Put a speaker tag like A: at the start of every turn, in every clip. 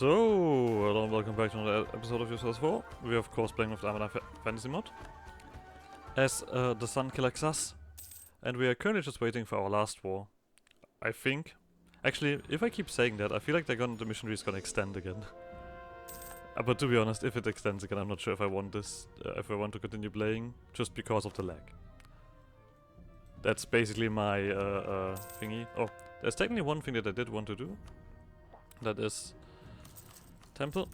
A: So, hello and welcome back to another episode of EU4. We are of course playing with the Anbennar fantasy mod as the sun killer Xas, and we are currently just waiting for our last war. I think. Actually, if I keep saying that, I feel like the missionary is gonna extend again. But to be honest, if it extends again, I'm not sure if I want this, if I want to continue playing, just because of the lag. That's basically my thingy. Oh, there's technically one thing that I did want to do. That is temple.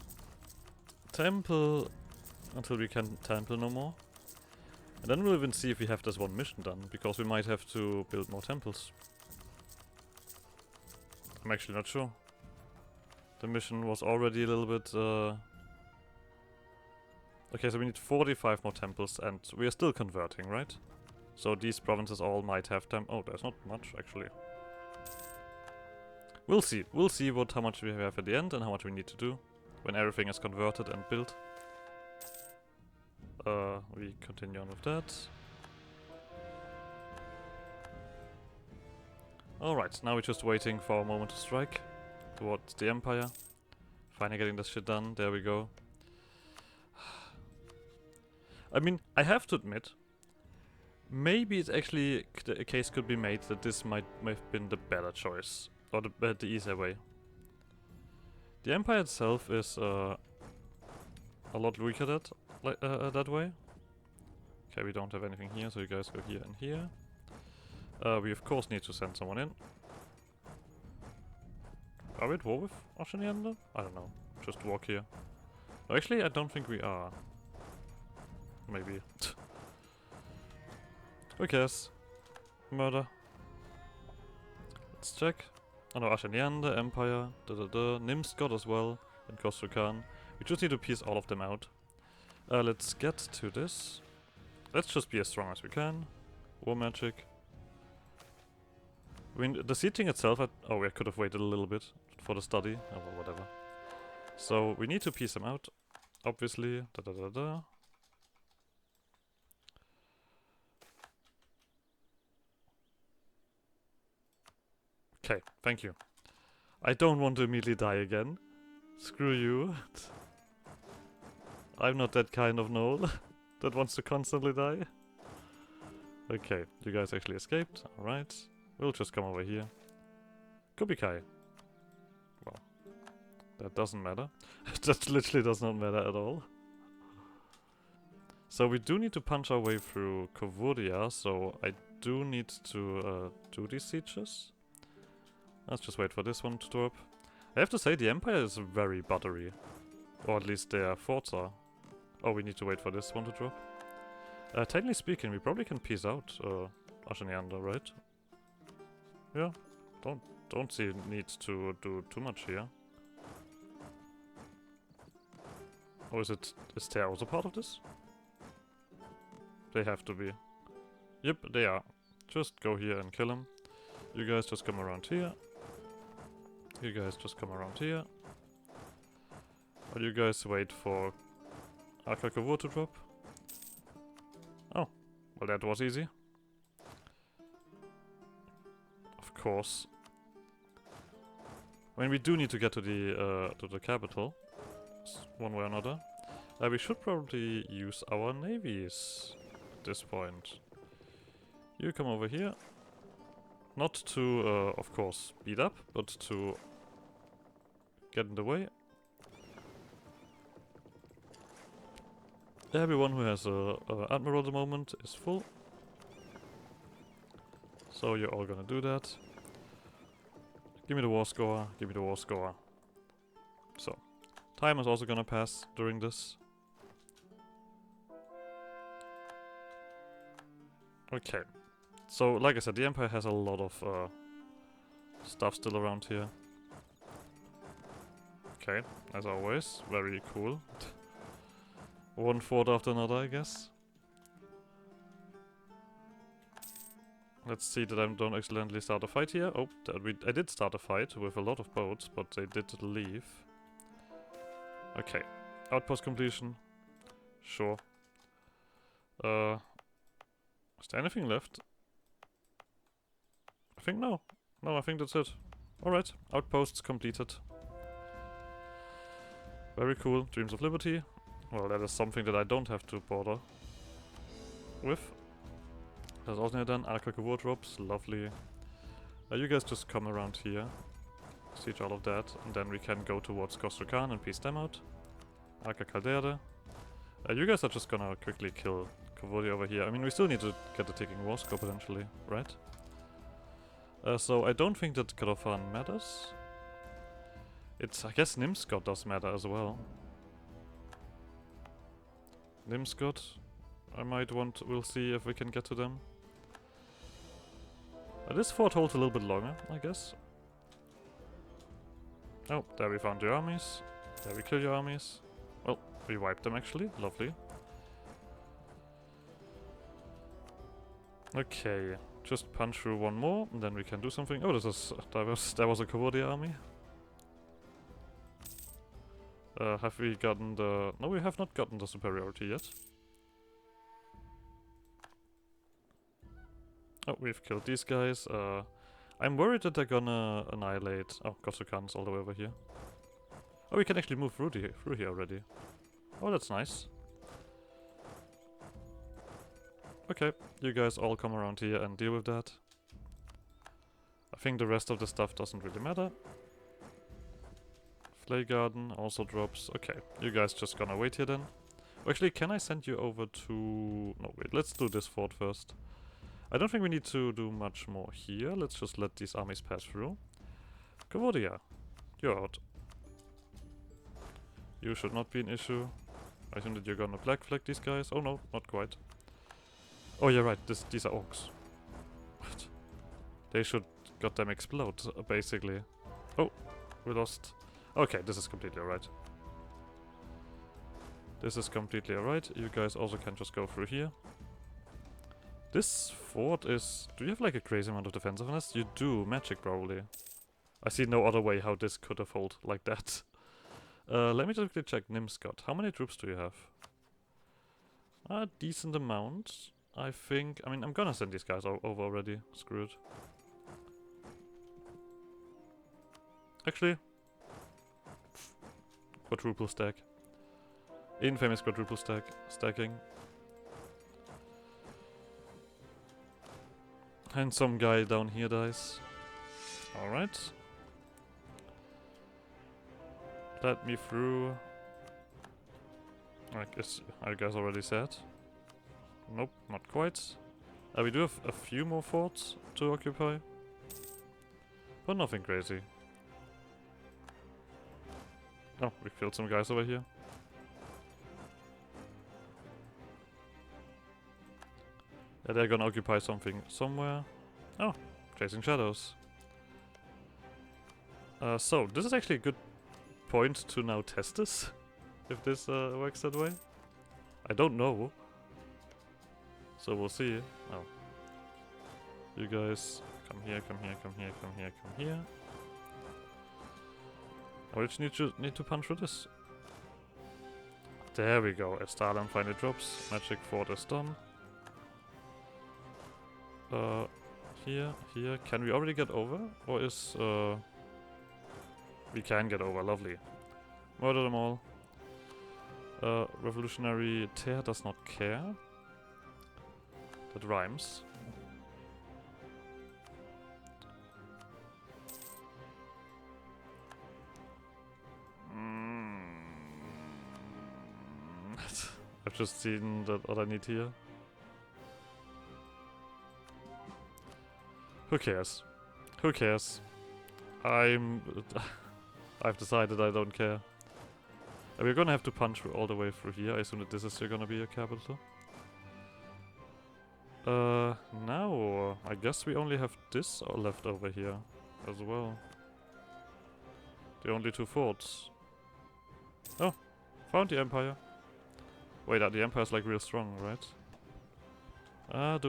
A: Temple until we can temple no more. And then we'll even see if we have this one mission done, because we might have to build more temples. I'm actually not sure. The mission was already a little bit okay, so we need 45 more temples and we are still converting, right? So these provinces all might have oh, there's not much actually. We'll see. We'll see how much we have at the end and how much we need to do when everything is converted and built. We continue on with that. Alright, now we're just waiting for a moment to strike towards the Empire. Finally getting this shit done. There we go. I mean, I have to admit, maybe it's actually a case could be made that this might have been the better choice. Or the easier way. The Empire itself is a lot weaker that way. Okay, we don't have anything here, so you guys go here and here. We of course need to send someone in. Are we at war with Anbennar? I don't know. Just walk here. No, actually, I don't think we are. Maybe. Who cares? Murder. Let's check. Oh no, Anbennar, Empire, Nim's got as well, and Khosrow. We just need to piece all of them out. Let's get to this. Let's just be as strong as we can. War magic. I mean, the sieging itself, oh, I could have waited a little bit for the study. Oh, well, whatever. So, we need to piece them out, obviously. Okay, thank you. I don't want to immediately die again. Screw you. I'm not that kind of gnoll that wants to constantly die. Okay, you guys actually escaped. Alright. We'll just come over here. Could be Kai. Well, that doesn't matter. That literally does not matter at all. So we do need to punch our way through Kovodia, so I do need to do these sieges. Let's just wait for this one to drop. I have to say, the Empire is very buttery. Or at least their forts are. Oh, we need to wait for this one to drop. Technically speaking, we probably can piece out Anbennar, right? Yeah, don't see need to do too much here. Or is they also part of this? They have to be. Yep, they are. Just go here and kill him. You guys just come around here. You guys just come around here. Or you guys wait for Kovodia to drop. Oh, well that was easy. Of course. I mean, we do need to get to the capital, one way or another. We should probably use our navies at this point. You come over here. Not to, of course, beat up, but to get in the way. Everyone who has a admiral at the moment is full. So you're all gonna do that. Give me the war score, give me the war score. So, time is also gonna pass during this. Okay. So, like I said, the Empire has a lot of stuff still around here. Okay, as always, very cool. One fort after another, I guess. Let's see that I don't accidentally start a fight here. Oh, I did start a fight with a lot of boats, but they did leave. Okay, outpost completion. Sure. Is there anything left? I think no. No, I think that's it. Alright, outposts completed. Very cool. Dreams of Liberty. Well, that is something that I don't have to bother with. That's also done. Alcohol wardrobes. Lovely. You guys just come around here. Siege all of that. And then we can go towards Khosrow and piece them out. Arca Caldera. You guys are just gonna quickly kill Kavodi over here. I mean, we still need to get the Ticking War Score potentially, right? So I don't think that Kadofan matters. I guess Nimskot does matter as well. Nimskot, we'll see if we can get to them. This fort holds a little bit longer, I guess. Oh, there we found your armies. There we kill your armies. Well, we wiped them actually, lovely. Okay, just punch through one more, and then we can do something. Oh, that was a Kavodi army. Have we gotten the... No, we have not gotten the superiority yet. Oh, we've killed these guys. I'm worried that they're gonna annihilate... Oh, Khosrow all the way over here. Oh, we can actually move through here already. Oh, that's nice. Okay, you guys all come around here and deal with that. I think the rest of the stuff doesn't really matter. Flay Garden also drops. Okay, you guys just gonna wait here then. Oh, actually, can I send you over to... No, wait, let's do this fort first. I don't think we need to do much more here. Let's just let these armies pass through. Kavodia, you're out. You should not be an issue. I assume that you're gonna black flag these guys. Oh no, not quite. Oh yeah, right, these are orcs. What? They should goddamn explode, basically. Oh, we lost. Okay, this is completely alright. This is completely alright. You guys also can just go through here. This fort is... Do you have like a crazy amount of defensiveness? You do, magic probably. I see no other way how this could have held like that. Let me just quickly check Nimskot. How many troops do you have? A decent amount. I think... I mean, I'm gonna send these guys over already. Screw it. Actually... Quadruple stack. Infamous quadruple stacking. And some guy down here dies. Alright. Let me through. I guess I already said. Nope, not quite. We do have a few more forts to occupy. But nothing crazy. Oh, we killed some guys over here. Yeah, they're gonna occupy something somewhere. Oh, chasing shadows. So, this is actually a good point to now test this. If this works that way. I don't know. So we'll see. Oh. You guys, come here, come here, come here, come here, come here. I just need to punch through this. There we go. As Stalin finally drops, magic fort is done. Here. Can we already get over? Or is we can get over, lovely. Murder them all. Revolutionary Tear does not care. That rhymes. I've just seen that what I need here. Who cares? Who cares? I've decided I don't care. We're gonna have to punch all the way through here. I assume that this is gonna be a capital. Now I guess we only have this left over here as well. The only two forts. Oh, found the Empire. Wait, the Empire's like real strong, right?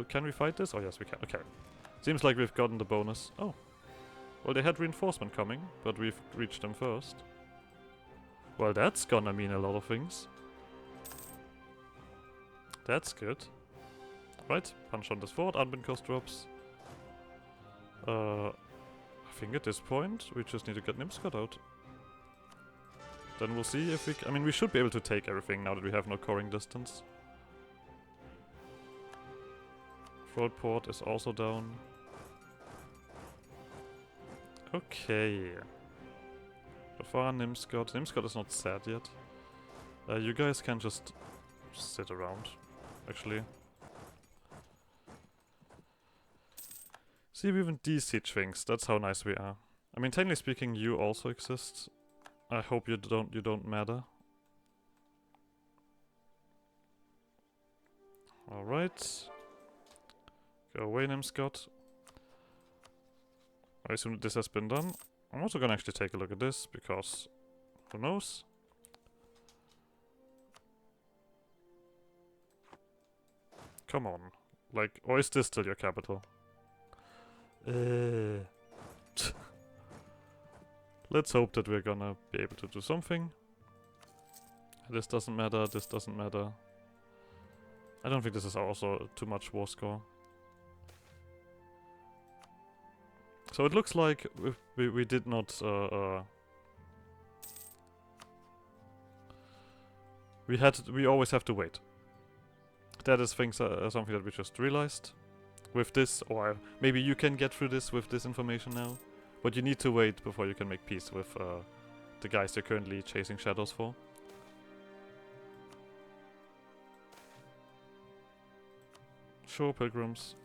A: Can we fight this? Oh yes, we can. Okay. Seems like we've gotten the bonus. Oh. Well, they had reinforcement coming, but we've reached them first. Well, that's gonna mean a lot of things. That's good. Right, punch on this fort, Anbennar cost drops. I think at this point, we just need to get Nimskot out. then we'll see if we... I mean, we should be able to take everything now that we have no coring distance. Road port is also down. Okay. Before Nimscott. Nimscott is not sad yet. You guys can just sit around, actually. See, even these siege wings. That's how nice we are. I mean, technically speaking, you also exist. I hope you don't matter. Alright. Go away, Nimscott. I assume that this has been done. I'm also gonna actually take a look at this, because who knows? Come on. Like, or is this still your capital? Let's hope that we're gonna be able to do something. This doesn't matter, this doesn't matter. I don't think this is also too much war score. So it looks like we did not... we always have to wait. That is something that we just realized. With this, or maybe you can get through this with this information now. But you need to wait before you can make peace with the guys you're currently chasing shadows for. Sure, pilgrims.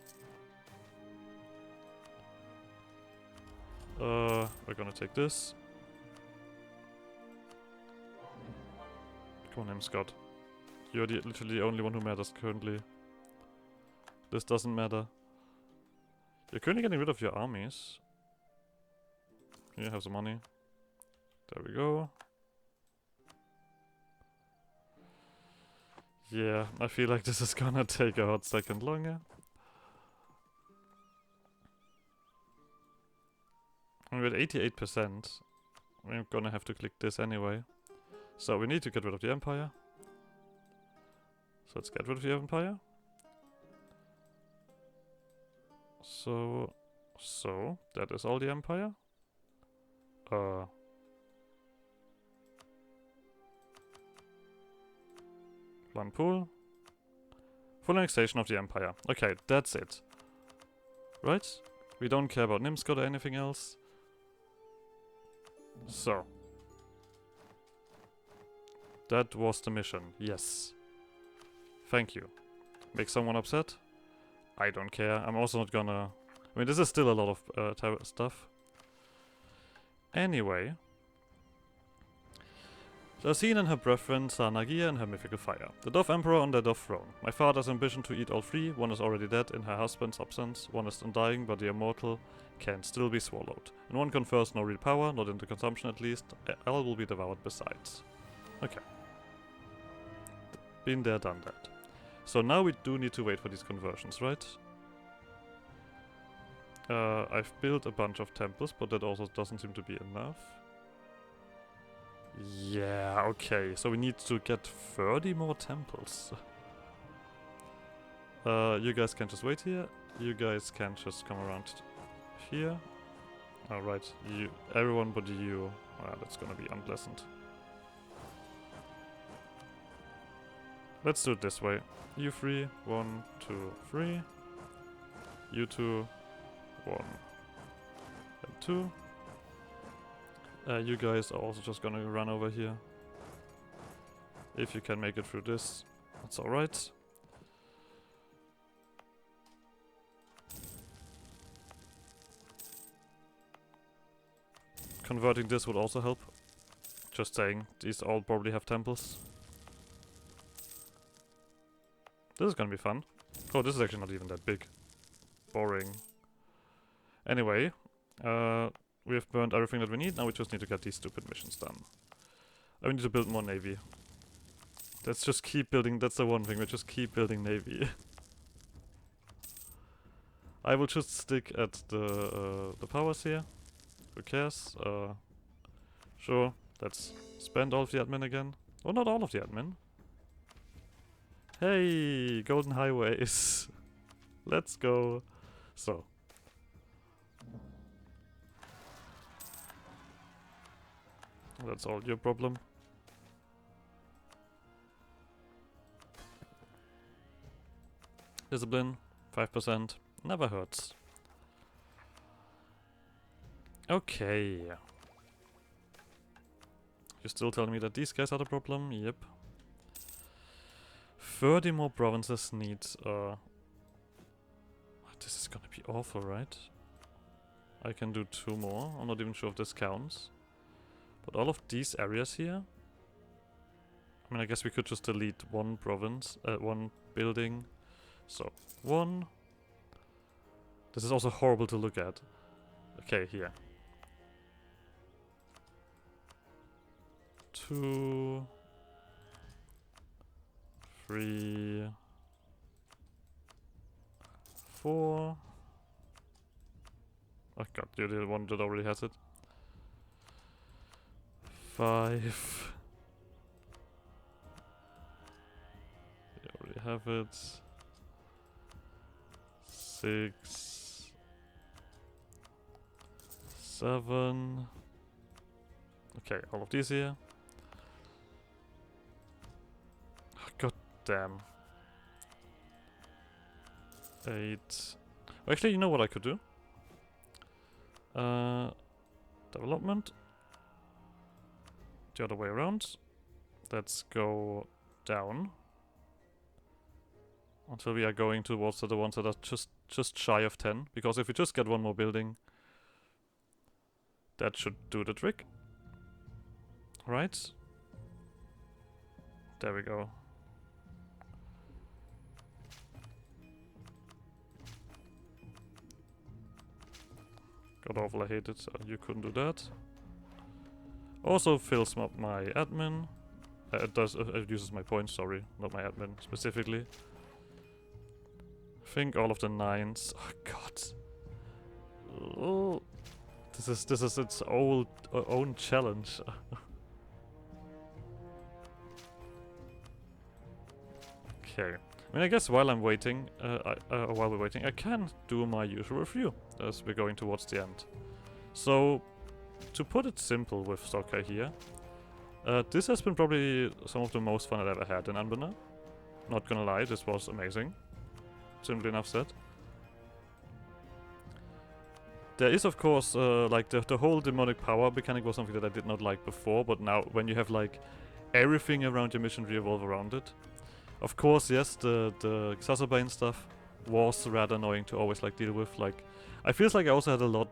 A: We're gonna take this. Come on, Scott. You're literally the only one who matters currently. This doesn't matter. You're currently getting rid of your armies. Here, have some money. There we go. Yeah, I feel like this is gonna take a hot second longer. We're at 88%. We're gonna have to click this anyway. So we need to get rid of the Empire. So let's get rid of the Empire. So that is all the Empire. One pool. Full annexation of the Empire. Okay, that's it. Right? We don't care about Nimscott or anything else. So. That was the mission. Yes. Thank you. Make someone upset? I don't care. I'm also not gonna... I mean, this is still a lot of stuff. Anyway. Jacine and her brethren saw Nagia and her mythical fire. The Dove Emperor on their Dove throne. My father's ambition to eat all three. One is already dead in her husband's absence. One is undying, but the immortal can still be swallowed. And one confers no real power, not into consumption at least. All will be devoured besides. Okay. Been there, done that. So now we do need to wait for these conversions, right? I've built a bunch of temples, but that also doesn't seem to be enough. Yeah, okay, so we need to get 30 more temples. You guys can just wait here. You guys can just come around here. Alright, everyone but you. That's gonna be unpleasant. Let's do it this way. You 3, 1, 2, 3. You 2, 1, and 2. You guys are also just gonna run over here. If you can make it through this, that's alright. Converting this would also help. Just saying, these all probably have temples. This is gonna be fun. Oh, this is actually not even that big. Boring. Anyway, we have burned everything that we need. Now we just need to get these stupid missions done. We need to build more navy. Let's just keep building. That's the one thing. We just keep building navy. I will just stick at the powers here. Who cares? Sure. Let's spend all of the admin again. Oh, not all of the admin. Hey, golden highways. Let's go. So. That's all your problem. Discipline, 5%. Never hurts. Okay. You're still telling me that these guys are the problem? Yep. 30 more provinces need, this is gonna be awful, right? I can do 2 more. I'm not even sure if this counts. But all of these areas here... I mean, I guess we could just delete one province, one building. So, 1. This is also horrible to look at. Okay, here. 2... 3... 4... Oh god, you're the one that already has it. 5... You already have it. 6... 7... Okay, all of these here. Oh, god damn. 8... Actually, you know what I could do? Development. The other way around. Let's go down. Until we are going towards the ones that are just shy of 10. Because if we just get one more building, that should do the trick. Right? There we go. God awful, I hate it. You couldn't do that. Also fills up my admin. It uses my points, sorry, not my admin specifically. I think all of the 9s. Oh god. Oh, this is its own challenge. Okay. I mean, I guess while I'm waiting, while we're waiting, I can do my usual review as we're going towards the end. So, to put it simple with Zokka here, this has been probably some of the most fun I've ever had in Anbennar. Not gonna lie, this was amazing. Simply enough said. There is, of course, like the whole demonic power mechanic was something that I did not like before, but now when you have like everything around your mission revolve around it. Of course, yes, the Xazobane stuff was rather annoying to always like deal with. Like, I feels like I also had a lot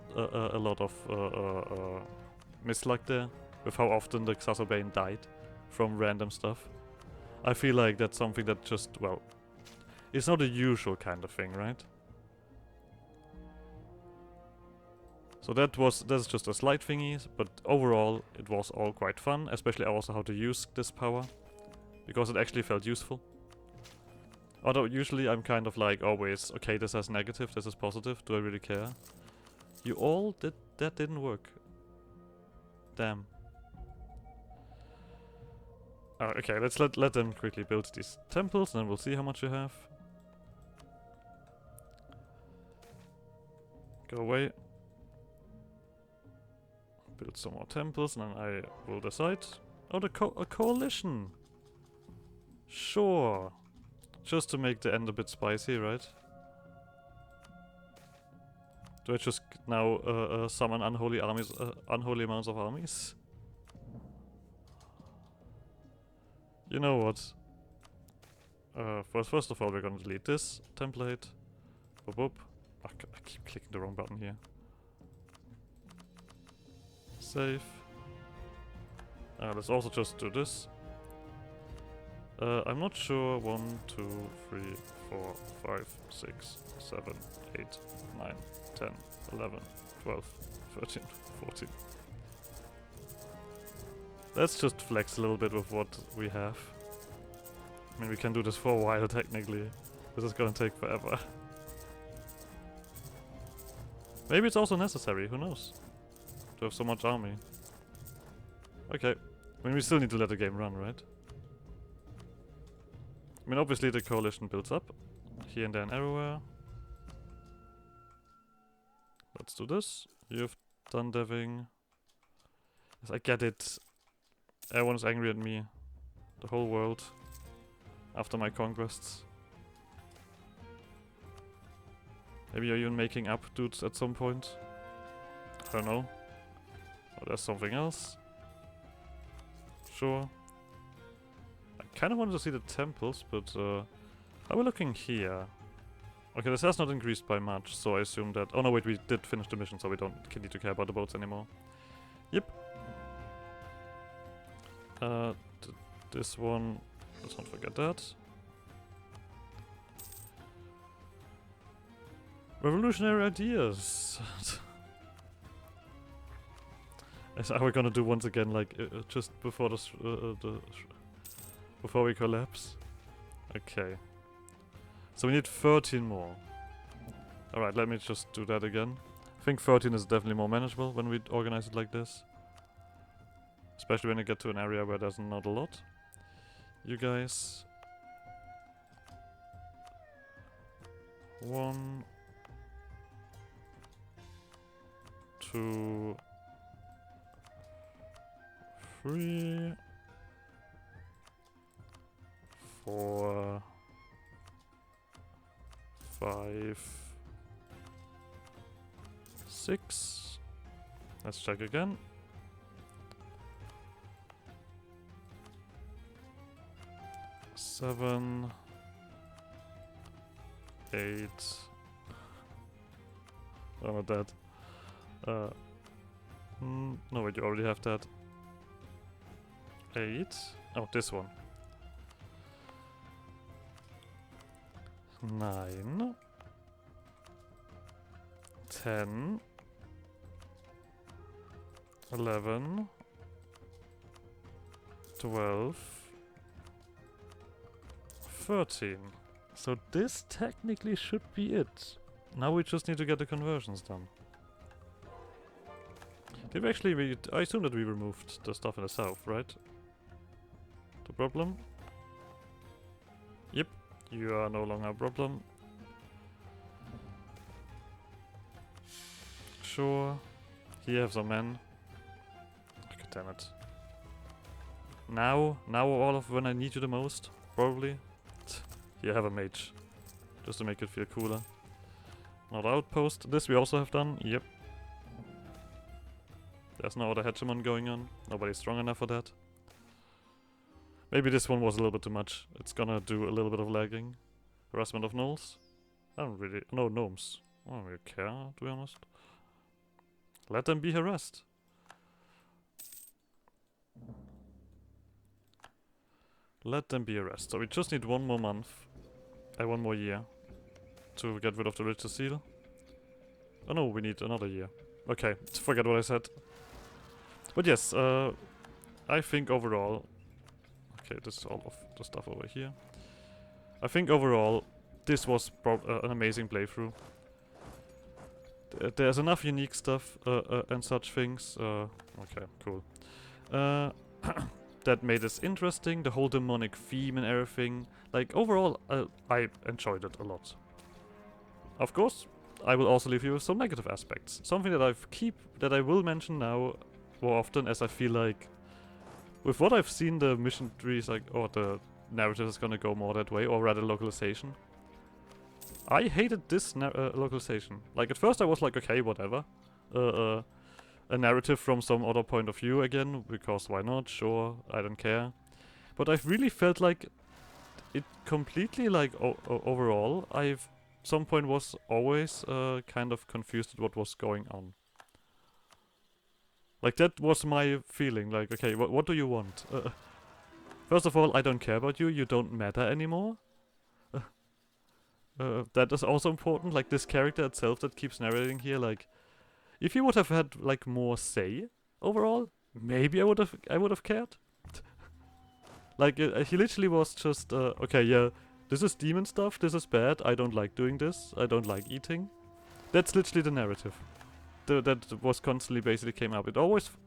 A: of misluck there with how often the Xazobane died from random stuff. I feel like that's something that just, well, it's not a usual kind of thing, right? So that's just a slight thingy, but overall it was all quite fun, especially also how to use this power, because it actually felt useful. Although usually I'm kind of like always, okay, this has negative, this is positive, do I really care? You all did, that didn't work. Damn. Okay, let's let them quickly build these temples, and then we'll see how much you have. Go away. Build some more temples, and then I will decide. Oh, a coalition! Sure. Just to make the end a bit spicy, right? Do I just now summon unholy armies, unholy amounts of armies? You know what? First of all, we're gonna delete this template. Boop boop. I keep clicking the wrong button here. Save. Let's also just do this. I'm not sure. 1, 2, 3, 4, 5, 6, 7, 8, 9, 10, 11, 12, 13, 14. Let's just flex a little bit with what we have. I mean, we can do this for a while, technically. This is gonna take forever. Maybe it's also necessary, who knows? To have so much army. Okay. I mean, we still need to let the game run, right? I mean, obviously the coalition builds up. Here and there and everywhere. Let's do this. You've done deving. Yes, I get it. Everyone's angry at me. The whole world. After my conquests. Maybe you're even making up dudes at some point. I don't know. Oh, there's something else. Sure. I kind of wanted to see the temples, but how are we looking here? Okay, this has not increased by much, so I assume that... Oh no, wait, we did finish the mission, so we don't need to care about the boats anymore. Yep. This one... Let's not forget that. Revolutionary ideas! As are we gonna do once again, like, just before before we collapse? Okay. So we need 13 more. Alright, let me just do that again. I think 13 is definitely more manageable when we organize it like this. Especially when you get to an area where there's not a lot. You guys... 1... 2... 3... 4... 5... 6... Let's check again. 7... 8... Oh, not that. No, wait, you already have that. 8. Oh, this one. 9. 10. 11. 12. 13. So this technically should be it. Now we just need to get the conversions done. Did we actually I assume that we removed the stuff in the south, right? The problem? Yep, you are no longer a problem. Sure. Here you have some men. God damn it. Now all of when I need you the most, probably. Here, have a mage. Just to make it feel cooler. Another outpost. This we also have done. Yep. There's no other hegemon going on. Nobody's strong enough for that. Maybe this one was a little bit too much. It's gonna do a little bit of lagging. Harassment of gnolls. I don't really... No, gnomes. I don't really care, to be honest. Let them be harassed. Let them be harassed. So we just need one more month. 1 more year. To get rid of the Richter seal. Oh no, we need another year. Okay, forget what I said. But yes, I think overall... Okay, this is all of the stuff over here. I think overall, this was an amazing playthrough. There's enough unique stuff and such things. Okay, cool. That made this interesting, the whole demonic theme and everything. Like, overall, I enjoyed it a lot. Of course, I will also leave you with some negative aspects. Something that I will mention now more often, as I feel like with what I've seen, the mission trees, like, or the narrative is gonna go more that way, or rather localization. I hated this localization. Like, at first I was like, okay, whatever. A narrative from some other point of view again, because why not? Sure, I don't care. But I've really felt like it completely, like, overall, some point was always kind of confused at what was going on. Like, that was my feeling. Like, okay, what do you want? First of all, I don't care about you. You don't matter anymore. That is also important. Like, this character itself that keeps narrating here. Like, if you would have had like more say overall, maybe I would have cared. Like, he literally was just okay, yeah, this is demon stuff. This is bad. I don't like doing this. I don't like eating. That's literally the narrative. That was constantly basically came up.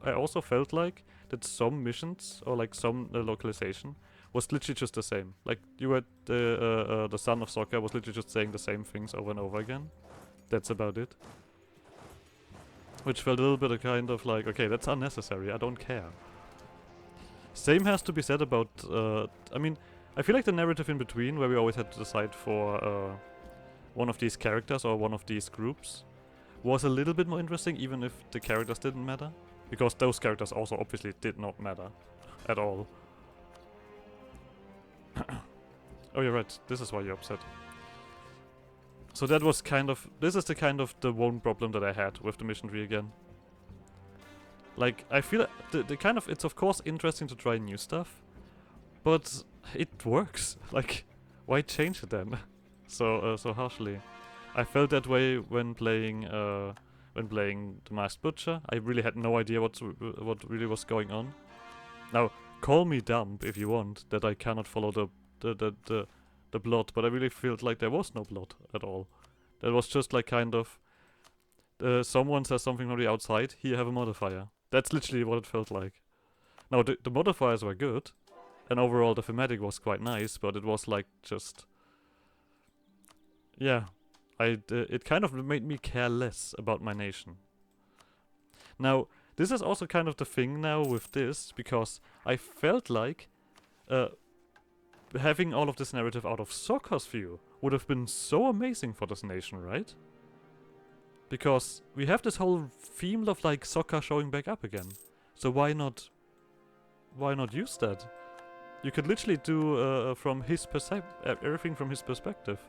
A: I also felt like that some missions or like some localization was literally just the same. Like, you had the son of Zokka was literally just saying the same things over and over again. That's about it. Which felt a little bit kind of like, okay, that's unnecessary. I don't care. Same has to be said about. I mean, I feel like the narrative in between, where we always had to decide for one of these characters or one of these groups was a little bit more interesting, even if the characters didn't matter. Because those characters also obviously did not matter at all. Oh, you're right. This is why you're upset. So that was kind of... This is the one problem that I had with the mission tree again. Like, I feel it's of course interesting to try new stuff, but it works. Like, why change it then? so harshly. I felt that way when playing the Masked Butcher. I really had no idea what really was going on. Now, call me dumb if you want that I cannot follow the blood, but I really felt like there was no blood at all. That was just like kind of someone says something from the outside. Here, have a modifier. That's literally what it felt like. Now, the modifiers were good, and overall the thematic was quite nice, but it was like just... Yeah. It kind of made me care less about my nation. Now, this is also kind of the thing now with this, because I felt like having all of this narrative out of Zokka's view would have been so amazing for this nation, right? Because we have this whole theme of like Zokka showing back up again. So why not use that? You could literally do from his everything from his perspective.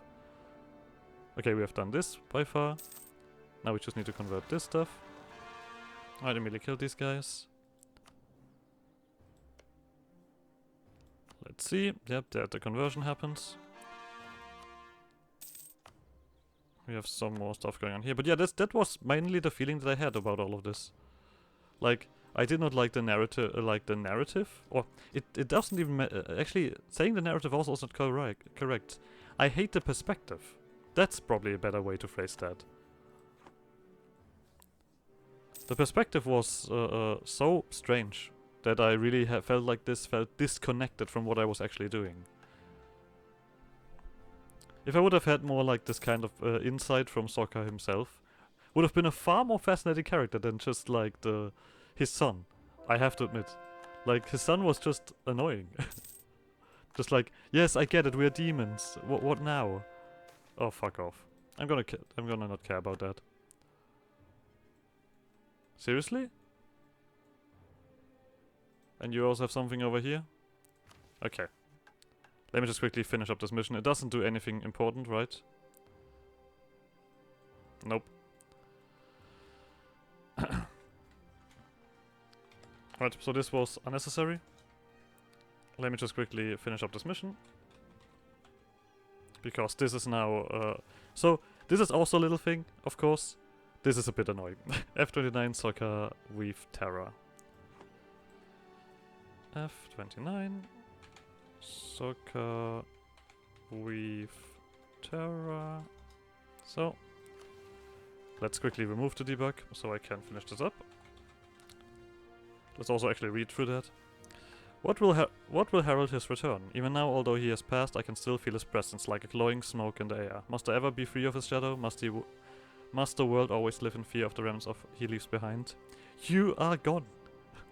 A: Okay, we have done this by far. Now we just need to convert this stuff. Alright, immediately kill these guys. Let's see. Yep, there the conversion happens. We have some more stuff going on here. But yeah, that was mainly the feeling that I had about all of this. Like, I did not like the narrative. Or, it doesn't even actually, saying the narrative also is not correct. I hate the perspective. That's probably a better way to phrase that. The perspective was so strange that I really felt like this felt disconnected from what I was actually doing. If I would have had more like this kind of insight from Zokka himself, would have been a far more fascinating character than just like his son. I have to admit, like his son was just annoying. Just like, yes, I get it, we're demons. What now? Oh, fuck off. I'm gonna not care about that. Seriously? And you also have something over here? Okay. Let me just quickly finish up this mission. It doesn't do anything important, right? Nope. Right, so this was unnecessary. Let me just quickly finish up this mission. Because this is now... so, this is also a little thing, of course. This is a bit annoying. F29 Zokka Weave Terror. F29 Zokka Weave Terror. So, let's quickly remove the debug so I can finish this up. Let's also actually read through that. What will herald his return? Even now, although he has passed, I can still feel his presence like a glowing smoke in the air. Must I ever be free of his shadow? Must the world always live in fear of the realms of he leaves behind? You are gone.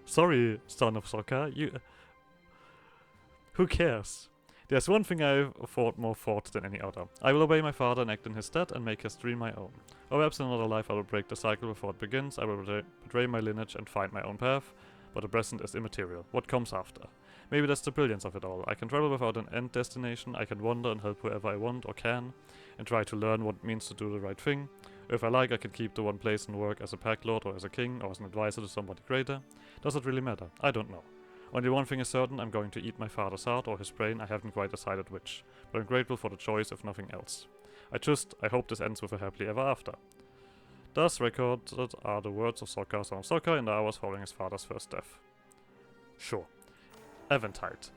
A: Sorry, son of Zokka. Who cares? There's one thing I've fought more than any other. I will obey my father and act in his stead and make his dream my own. Or perhaps in another life I will break the cycle before it begins. I will betray my lineage and find my own path. But the present is immaterial. What comes after? Maybe that's the brilliance of it all. I can travel without an end destination. I can wander and help whoever I want or can, and try to learn what it means to do the right thing. If I like, I can keep to one place and work as a pack lord or as a king or as an advisor to somebody greater. Does it really matter? I don't know. Only one thing is certain, I'm going to eat my father's heart or his brain. I haven't quite decided which, but I'm grateful for the choice if nothing else. I hope this ends with a happily ever after. Thus recorded are the words of Zokka, son of Zokka, in the hours following his father's first death. Sure. Eventide.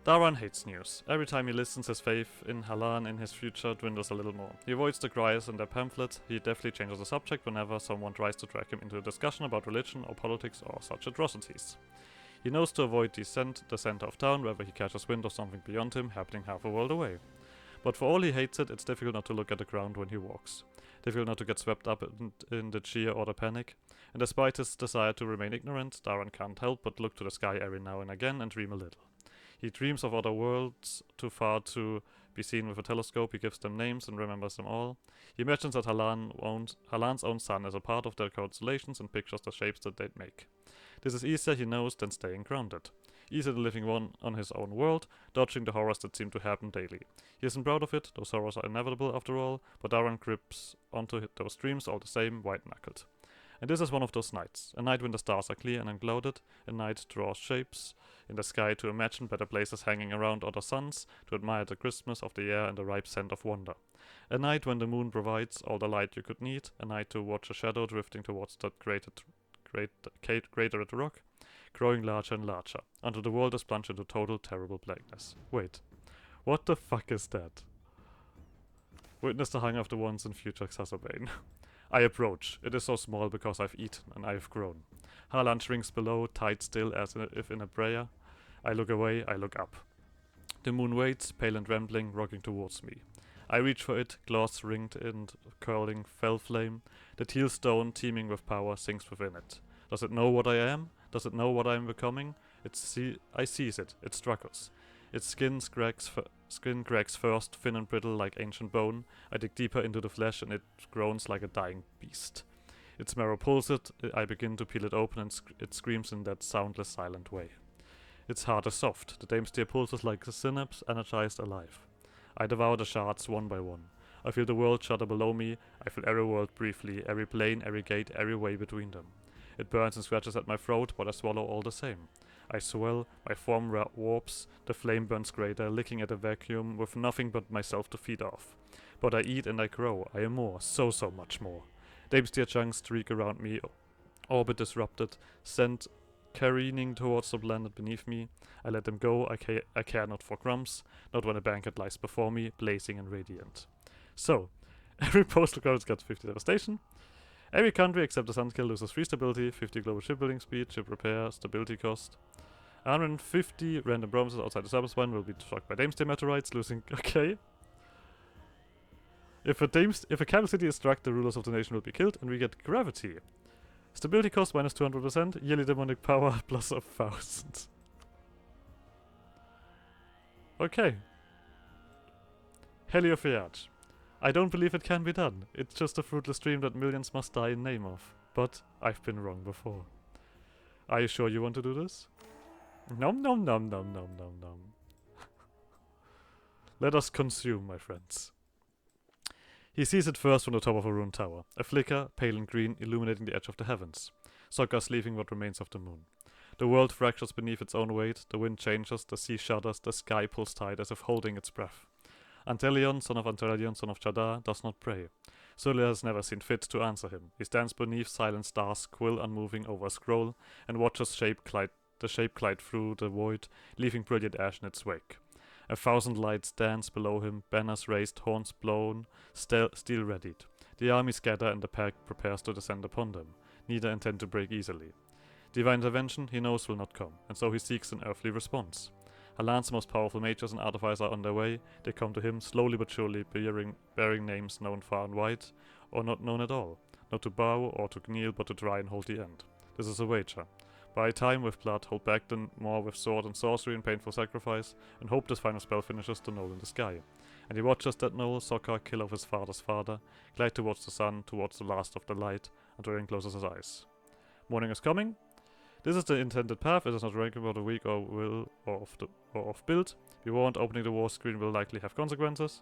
A: Daran hates news. Every time he listens, his faith in Halan in his future dwindles a little more. He avoids the Grias and their pamphlets. He definitely changes the subject whenever someone tries to drag him into a discussion about religion or politics or such atrocities. He knows to avoid the center of town wherever he catches wind of something beyond him happening half a world away. But for all he hates it, it's difficult not to look at the ground when he walks. Difficult not to get swept up in the cheer or the panic. And despite his desire to remain ignorant, Daran can't help but look to the sky every now and again and dream a little. He dreams of other worlds too far to be seen with a telescope, he gives them names and remembers them all. He imagines that Halan's own sun is a part of their constellations and pictures the shapes that they'd make. This is easier, he knows, than staying grounded. Easier than living one on his own world, dodging the horrors that seem to happen daily. He isn't proud of it, those horrors are inevitable after all, but Darren grips onto those dreams all the same, white-knuckled. And this is one of those nights. A night when the stars are clear and unclouded. A night draws shapes in the sky to imagine better places hanging around other suns, to admire the crispness of the air and the ripe scent of wonder. A night when the moon provides all the light you could need. A night to watch a shadow drifting towards that cratered rock, growing larger and larger, until the world is plunged into total terrible blackness. Wait, what the fuck is that? Witness the hunger of the once and future Xazabane. I approach. It is so small because I've eaten and I have grown. Harlan shrinks below, tied still as if in a prayer. I look away, I look up. The moon waits, pale and trembling, rocking towards me. I reach for it, claws ringed and curling fell flame. The teal stone, teeming with power, sinks within it. Does it know what I am? Does it know what I am becoming? I seize it. It struggles. Its skin cracks first, thin and brittle like ancient bone. I dig deeper into the flesh and it groans like a dying beast. Its marrow pulls it. I begin to peel it open and it screams in that soundless, silent way. Its heart is soft. The dame's tear pulses like a synapse, energized, alive. I devour the shards one by one. I feel the world shudder below me. I feel every world briefly, every plane, every gate, every way between them. It burns and scratches at my throat, but I swallow all the same. I swell, my form warps, the flame burns greater, licking at a vacuum with nothing but myself to feed off. But I eat and I grow, I am more, so much more. Dame's tear chunks streak around me, orbit disrupted, sent careening towards the planet beneath me. I let them go, I care not for crumbs, not when a banquet lies before me, blazing and radiant. So, every postal code gets 50 devastation. Every country except the Sunskill loses 3 stability, 50 global shipbuilding speed, ship repair, stability cost. 150 random provinces outside the subspine will be struck by Dame's Tear meteorites, losing... Okay. If a capital city is struck, the rulers of the nation will be killed, and we get gravity. Stability cost minus 200%, yearly demonic power plus 1,000. Okay. Heliophaeage. I don't believe it can be done. It's just a fruitless dream that millions must die in name of. But I've been wrong before. Are you sure you want to do this? Nom nom nom nom nom nom nom. Let us consume, my friends. He sees it first from the top of a ruined tower. A flicker, pale and green, illuminating the edge of the heavens. Zokka's leaving what remains of the moon. The world fractures beneath its own weight, the wind changes, the sea shudders, the sky pulls tight as if holding its breath. Antelion, son of Antelion, son of Chadar, does not pray. Zulia has never seen fit to answer him. He stands beneath silent stars, quill unmoving over a scroll, and watches the shape glide through the void, leaving brilliant ash in its wake. 1,000 lights dance below him, banners raised, horns blown, steel readied. The army scatter and the pack prepares to descend upon them. Neither intend to break easily. Divine intervention, he knows, will not come, and so he seeks an earthly response. Halan's most powerful mages and artificers are on their way. They come to him, slowly but surely, bearing names known far and wide, or not known at all. Not to bow or to kneel, but to try and hold the end. This is a wager. Buy time with blood, hold back the more with sword and sorcery and painful sacrifice, and hope this final spell finishes the knoll in the sky. And he watches that knoll, Zokka, killer of his father's father, glide towards the sun, towards the last of the light, until he closes his eyes. Morning is coming. This is the intended path. It is not ranking about a weak or will or off build. Be warned, opening the war screen will likely have consequences.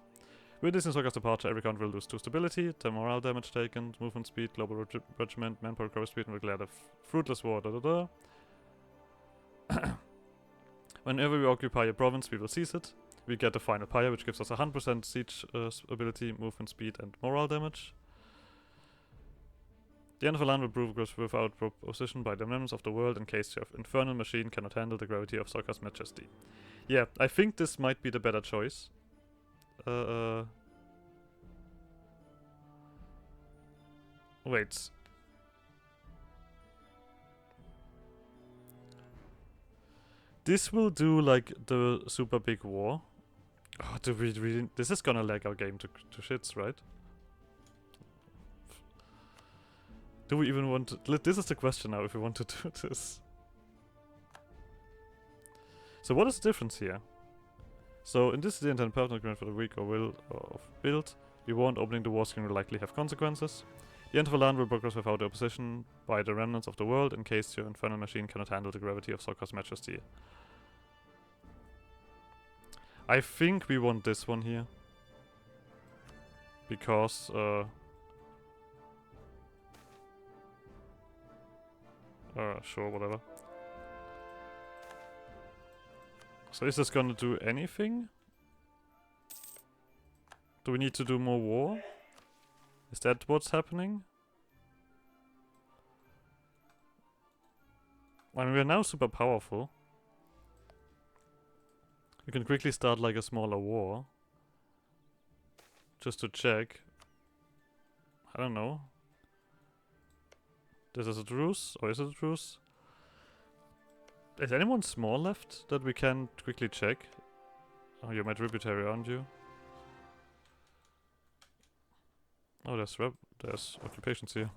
A: Witnessing Zokka's departure, every country will lose 2 stability, 10 morale damage taken, movement speed, global regiment, manpower recovery speed, and will declare a fruitless war. Whenever we occupy a province, we will seize it. We get the final pyre, which gives us 100% siege ability, movement speed, and morale damage. The end of the land will prove without proposition by the members of the world in case your infernal machine cannot handle the gravity of Zokka's majesty. Yeah, I think this might be the better choice. Wait. This will do like the super big war. Oh, do we really? This is gonna lag our game to shits, right? Do we even want to? This is the question now, if we want to do this. So what is the difference here? So in this the intended partner agreement for the weak or will of build, we warned opening the war screen will likely have consequences. The end of the land will progress without the opposition by the remnants of the world in case your infernal machine cannot handle the gravity of Zokka's majesty. I think we want this one here. Because, sure, whatever. So is this gonna do anything? Do we need to do more war? Is that what's happening? I mean, we're now super powerful. We can quickly start like a smaller war. Just to check. I don't know. This is a truce? Or is it a truce? Is anyone small left that we can quickly check? Oh, you're my tributary, aren't you? Oh, there's occupations here.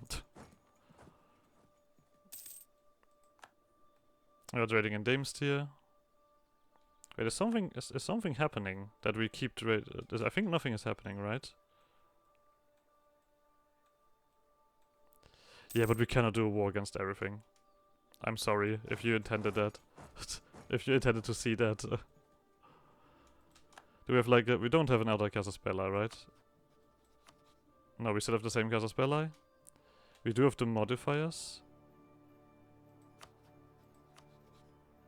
A: We're trading in Damestier. Wait, is something happening that we keep trade? I think nothing is happening, right? Yeah, but we cannot do a war against everything. I'm sorry if you intended that. If you intended to see that. Do we have like we don't have another Casus Belli, right? No, we still have the same Casus Belli. We do have the modifiers.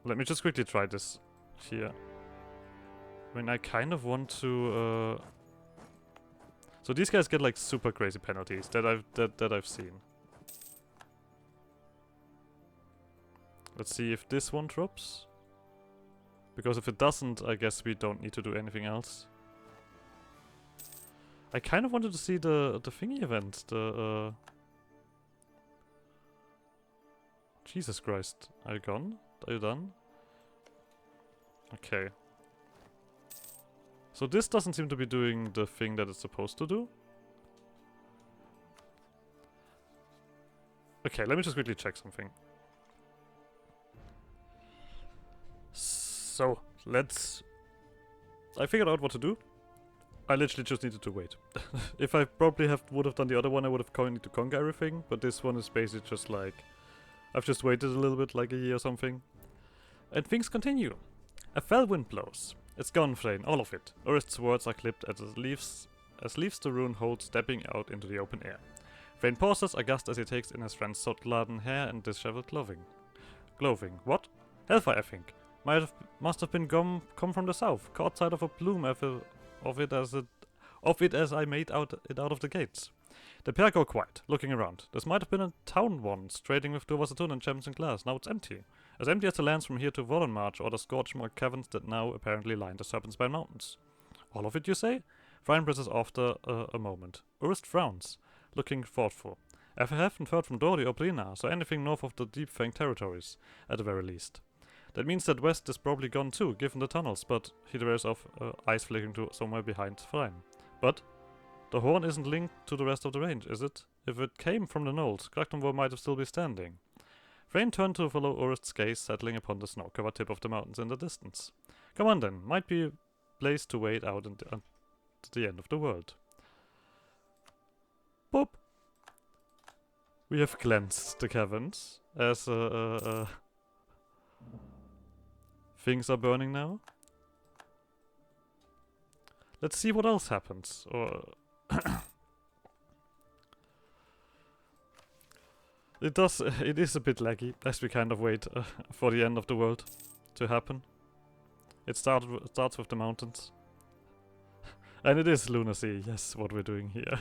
A: Let me just quickly try this here. I mean, I kind of want to. So these guys get like super crazy penalties that I've seen. Let's see if this one drops. Because if it doesn't, I guess we don't need to do anything else. I kind of wanted to see the thingy event. The Jesus Christ, are you gone? Are you done? Okay. So this doesn't seem to be doing the thing that it's supposed to do. Okay, let me just quickly check something. So, let's... I figured out what to do. I literally just needed to wait. If I probably would have done the other one, I would have needed to conquer everything. But this one is basically just like... I've just waited a little bit, like a year or something. And things continue. A fell wind blows. It's gone, Thrain, all of it. Urist's words are clipped as leaves the rune hold stepping out into the open air. Thrain pauses, aghast as he takes in his friend's soot-laden hair and disheveled clothing. What? Hellfire, I think. Must have been come from the south, caught sight of a plume of it as I made it out of the gates. The pair go quiet, looking around. This might have been a town once, trading with Durvasatun and gems and glass. Now it's empty. As empty as the lands from here to Voronmarch or the scorch-marked caverns that now apparently line the Serpentspine Mountains. All of it, you say? Thrain presses after a moment. Urist frowns, looking thoughtful. I haven't heard from Dori or Brina, so anything north of the Deep Fang territories, at the very least. That means that west is probably gone too, given the tunnels, but he wears off, eyes flicking to somewhere behind Thrain. But the horn isn't linked to the rest of the range, is it? If it came from the knolls, Kragtenborg might have still be standing. Thrain turned to follow Urist's gaze settling upon the snow-covered tip of the mountains in the distance. Come on then, might be a place to wait out until the end of the world. Boop! We have cleansed the caverns, as things are burning now. Let's see what else happens, or... It is a bit laggy, as we kind of wait for the end of the world to happen. It starts with the mountains. And it is lunacy, yes, what we're doing here.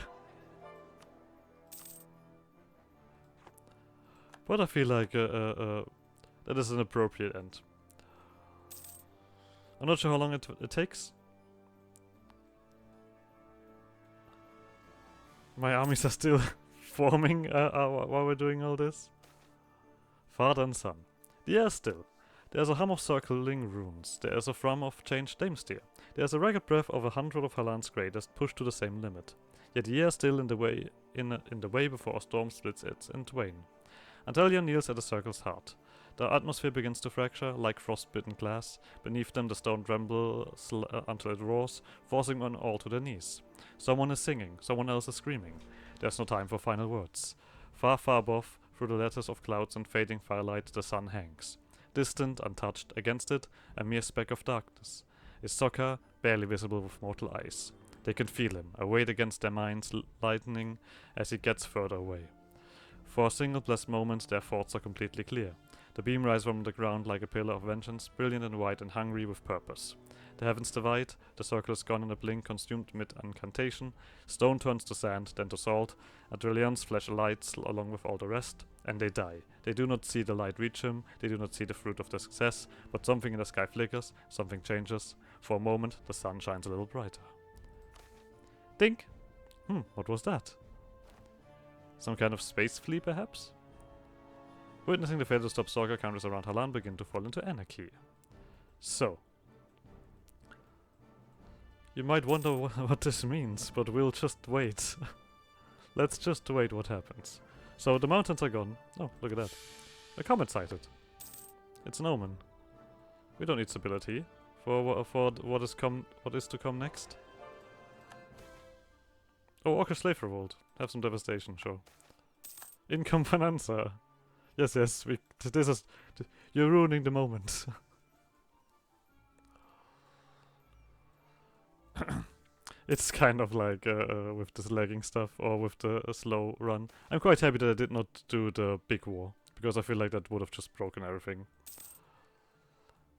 A: But I feel like that is an appropriate end. I'm not sure how long it takes. My armies are still forming while we're doing all this. Father and son. The air is still. There's a hum of circling runes. There is a thrum of changed Damestier. There's a ragged breath of 100 of Halan's greatest pushed to the same limit. Yet the air is still in the way before a storm splits it in twain. Antelia kneels at the circle's heart. The atmosphere begins to fracture, like frostbitten glass. Beneath them the stone trembles until it roars, forcing them all to their knees. Someone is singing, someone else is screaming. There's no time for final words. Far, far above, through the letters of clouds and fading firelight, the sun hangs. Distant, untouched, against it, a mere speck of darkness, is Zokka, barely visible with mortal eyes. They can feel him, a weight against their minds lightening as he gets further away. For a single blessed moment their thoughts are completely clear. The beam rises from the ground like a pillar of vengeance, brilliant and white and hungry with purpose. The heavens divide, the circle is gone in a blink, consumed mid-incantation. Stone turns to sand, then to salt, and Trillions flash lights along with all the rest, and they die. They do not see the light reach him, they do not see the fruit of their success, but something in the sky flickers, something changes. For a moment, the sun shines a little brighter. Dink! What was that? Some kind of space flea, perhaps? Witnessing the failure to stop Zokka, countries around Halan begin to fall into anarchy. So. You might wonder what this means, but we'll just wait. Let's just wait what happens. So the mountains are gone. Oh, look at that. A comet sighted. It's an omen. We don't need stability for what is to come next. Oh, Orcish slave revolt. Have some devastation, sure. Income Bonanza. Yes, this is... You're ruining the moment. It's kind of like with this lagging stuff, or with the slow run. I'm quite happy that I did not do the big war, because I feel like that would have just broken everything.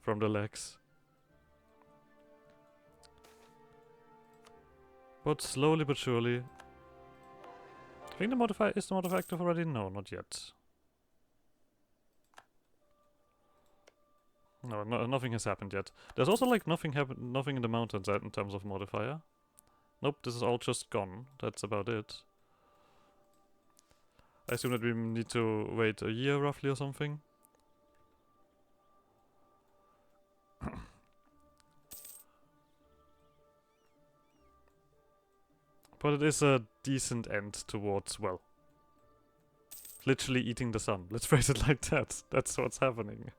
A: From the lags. But slowly but surely... I think the modifier... Is the modifier active already? No, not yet. No, nothing has happened yet. There's also like nothing in the mountains in terms of modifier. Nope, this is all just gone. That's about it. I assume that we need to wait a year roughly or something. But it is a decent end towards, well, literally eating the sun. Let's phrase it like that. That's what's happening.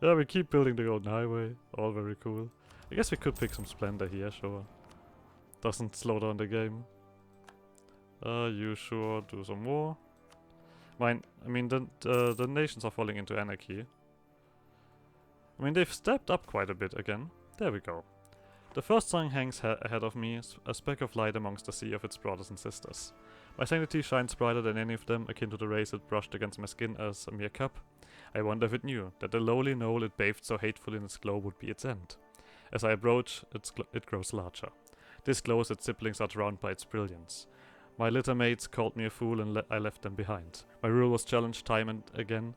A: Yeah, we keep building the Golden Highway. All very cool. I guess we could pick some Splendor here, sure. Doesn't slow down the game. You sure do some more. I mean, the nations are falling into anarchy. I mean, they've stepped up quite a bit again. There we go. The first sun hangs ahead of me, a speck of light amongst the sea of its brothers and sisters. My sanity shines brighter than any of them, akin to the rays it brushed against my skin as a mere cup. I wonder if it knew that the lowly knoll it bathed so hatefully in its glow would be its end. As I approach, it grows larger. This glow as its siblings are drowned by its brilliance. My litter mates called me a fool and I left them behind. My rule was challenged time and again,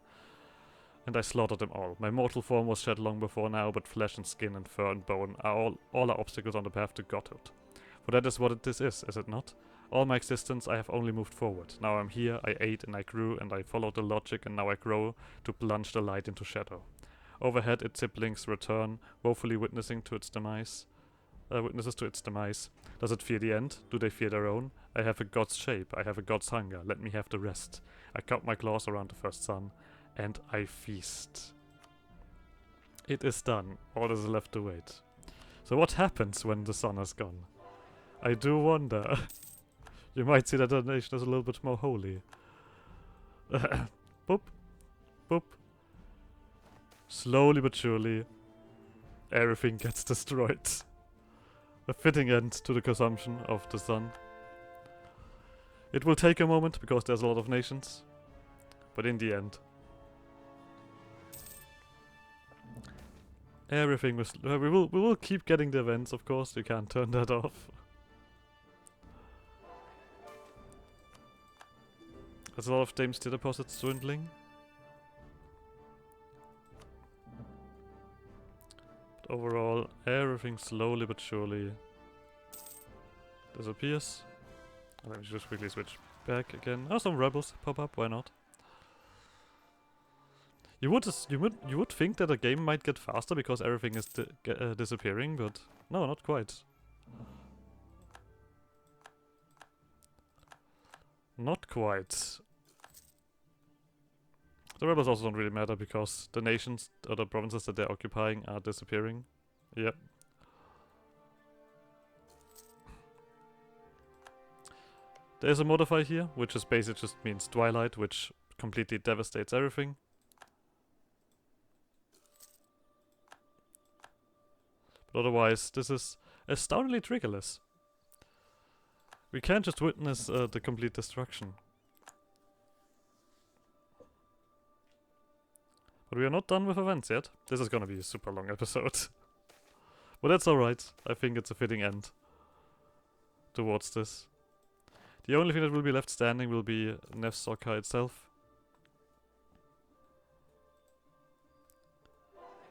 A: and I slaughtered them all. My mortal form was shed long before now, but flesh and skin and fur and bone are all are obstacles on the path to godhood. For that is what this is it not? All my existence I have only moved forward. Now I'm here, I ate and I grew and I followed the logic and now I grow to plunge the light into shadow. Overhead its siblings return, woefully witnessing to its demise. Witnesses to its demise. Does it fear the end? Do they fear their own? I have a god's shape, I have a god's hunger, let me have the rest. I cut my claws around the first sun, and I feast. It is done, all is left to wait. So what happens when the sun is gone? I do wonder. You might see that the nation is a little bit more holy. Boop. Boop. Slowly but surely, everything gets destroyed. A fitting end to the consumption of the sun. It will take a moment because there's a lot of nations, but in the end, everything was. We will keep getting the events, of course. You can't turn that off. There's a lot of Thames deposits dwindling. But overall, everything slowly but surely disappears. Let me just quickly switch back again. Oh, some rebels pop up. Why not? You would think that a game might get faster because everything is disappearing, but no, not quite. Not quite. The rebels also don't really matter because the nations or the provinces that they're occupying are disappearing. Yep. There's a modifier here, which is basically just means Twilight, which completely devastates everything. But otherwise, this is astoundingly triggerless. We can't just witness the complete destruction. But we are not done with events yet. This is gonna be a super long episode. But that's alright. I think it's a fitting end towards this. The only thing that will be left standing will be Zokka itself.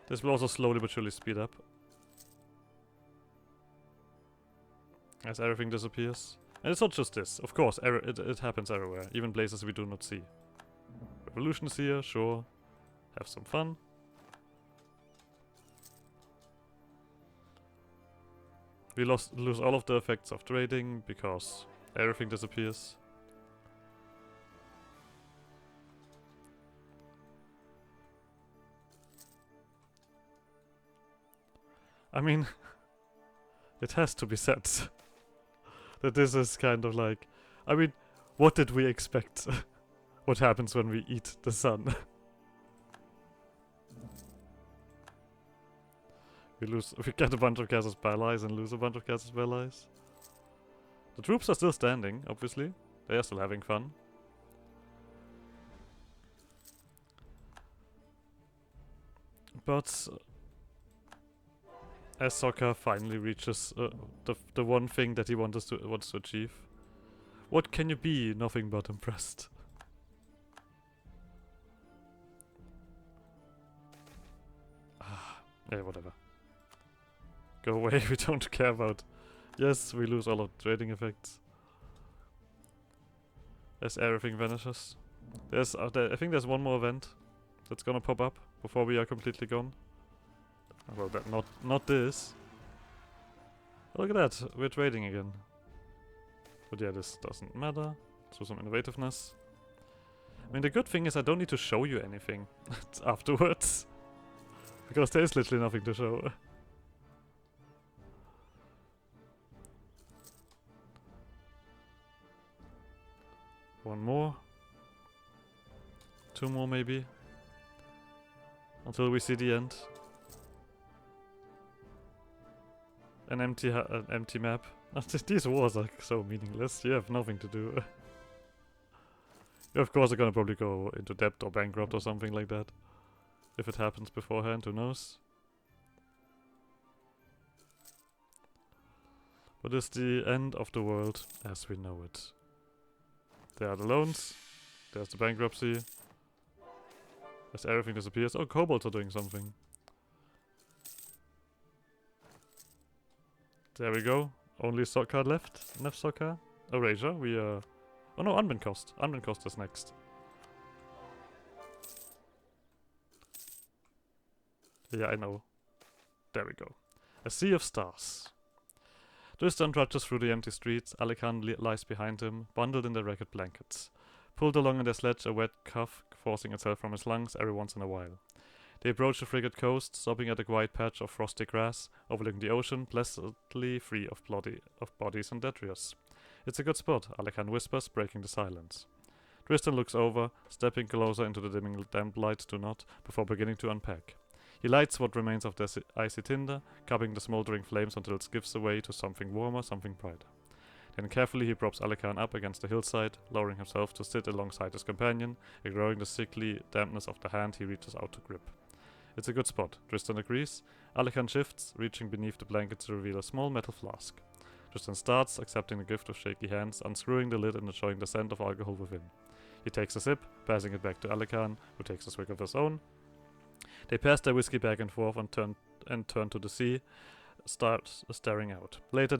A: This will also slowly but surely speed up as everything disappears. And it's not just this. Of course, it happens everywhere, even places we do not see. Revolution is here, sure. Have some fun. We lose all of the effects of trading because everything disappears. I mean, it has to be said that this is kind of like, I mean, what did we expect? What happens when we eat the sun? We get a bunch of Casus Belli and lose a bunch of Casus Belli. The troops are still standing, obviously. They are still having fun. But as Zokka finally reaches the one thing that he wants to achieve, what can you be nothing but impressed? Yeah, whatever. Go away, we don't care about. Yes, we lose all of the trading effects. As everything vanishes. There's, I think there's one more event that's gonna pop up before we are completely gone. Well, that not this. Look at that, we're trading again. But yeah, this doesn't matter. Let's do some innovativeness. I mean, the good thing is I don't need to show you anything afterwards. Because there is literally nothing to show. One more. Two more maybe. Until we see the end. An empty map. These wars are so meaningless. You have nothing to do. You of course are gonna probably go into debt or bankrupt or something like that. If it happens beforehand, who knows? But it's the end of the world as we know it. There are the loans. There's the bankruptcy. As everything disappears. Oh, kobolds are doing something. There we go. Only Zokka left. Zokka. Erasure. We are... Oh no, Anbennar. Anbennar is next. Yeah, I know. There we go. A sea of stars. Tristan trudges through the empty streets. Alicant lies behind him, bundled in their ragged blankets. Pulled along in their sledge, a wet cough forcing itself from his lungs every once in a while. They approach the frigate coast, stopping at a quiet patch of frosty grass, overlooking the ocean, blessedly free of bodies and detritus. It's a good spot, Alicant whispers, breaking the silence. Tristan looks over, stepping closer into the dimming lamplight to nod, before beginning to unpack. He lights what remains of the icy tinder, cupping the smoldering flames until it gives way to something warmer, something brighter. Then carefully he props Alicant up against the hillside, lowering himself to sit alongside his companion, ignoring the sickly dampness of the hand he reaches out to grip. It's a good spot, Tristan agrees. Alicant shifts, reaching beneath the blanket to reveal a small metal flask. Tristan starts, accepting the gift with shaky hands, unscrewing the lid and enjoying the scent of alcohol within. He takes a sip, passing it back to Alicant, who takes a swig of his own. They pass their whiskey back and forth and turn to the sea, start staring out. Later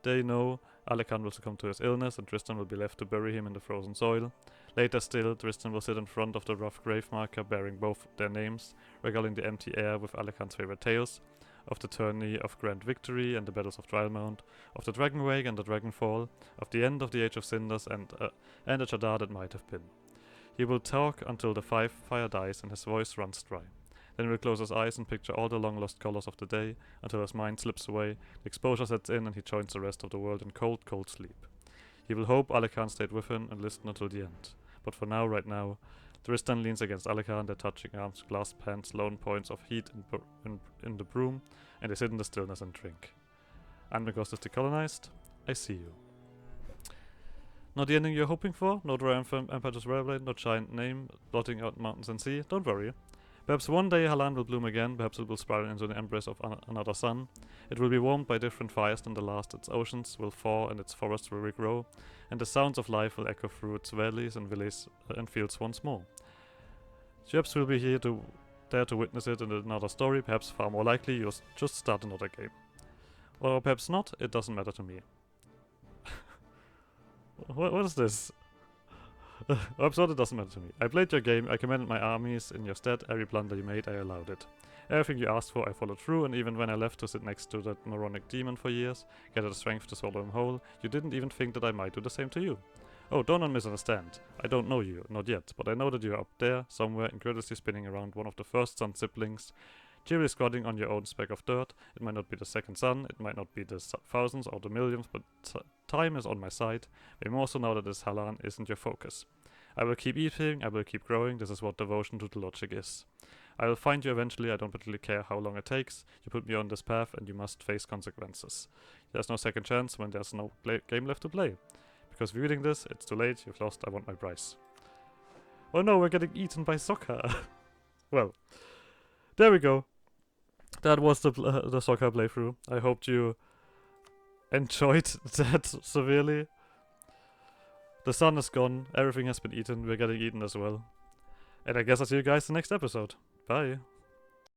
A: they know Alicant will succumb to his illness and Tristan will be left to bury him in the frozen soil. Later still, Tristan will sit in front of the rough grave marker bearing both their names, regaling the empty air with Alicant's favorite tales, of the tourney of Grand Victory and the battles of Trialmount, of the Dragon Wake and the Dragonfall, of the end of the Age of Cinders and a Chadar that might have been. He will talk until the fire dies and his voice runs dry. Then he will close his eyes and picture all the long-lost colors of the day until his mind slips away, the exposure sets in and he joins the rest of the world in cold, cold sleep. He will hope Alikhan stayed with him and listened until the end. But for now, right now, Tristan leans against Alikhan, their touching arms, clasped hands, lone points of heat in the broom, and they sit in the stillness and drink. Anbennar is decolonized. I see you. Not the ending you're hoping for, no dry Empire's Railblade, no giant name, blotting out mountains and sea, don't worry. Perhaps one day Halan will bloom again, perhaps it will spiral into the embrace of another sun. It will be warmed by different fires than the last, its oceans will thaw and its forests will regrow, and the sounds of life will echo through its valleys and villages and fields once more. Perhaps we'll be there to witness it in another story, perhaps far more likely you'll just start another game. Or perhaps not, it doesn't matter to me. What is this? I'm sorry, it doesn't matter to me. I played your game, I commanded my armies in your stead, every blunder you made, I allowed it. Everything you asked for, I followed through, and even when I left to sit next to that moronic demon for years, gathered the strength to swallow him whole, you didn't even think that I might do the same to you. Oh, don't misunderstand. I don't know you, not yet, but I know that you're up there, somewhere, incredulously spinning around one of the first sun siblings, cheerily squatting on your own speck of dirt. It might not be the second sun, it might not be the thousands or the millions, but time is on my side, way more so now that this Halan isn't your focus. I will keep eating, I will keep growing, this is what devotion to the logic is. I will find you eventually, I don't particularly care how long it takes. You put me on this path and you must face consequences. There's no second chance when there's no game left to play. Because reading this, it's too late, you've lost, I want my prize. Oh no, we're getting eaten by Zokka. Well, there we go. That was the Zokka playthrough. I hope you enjoyed that severely. The sun is gone, everything has been eaten, we're getting eaten as well. And I guess I'll see you guys in the next episode. Bye.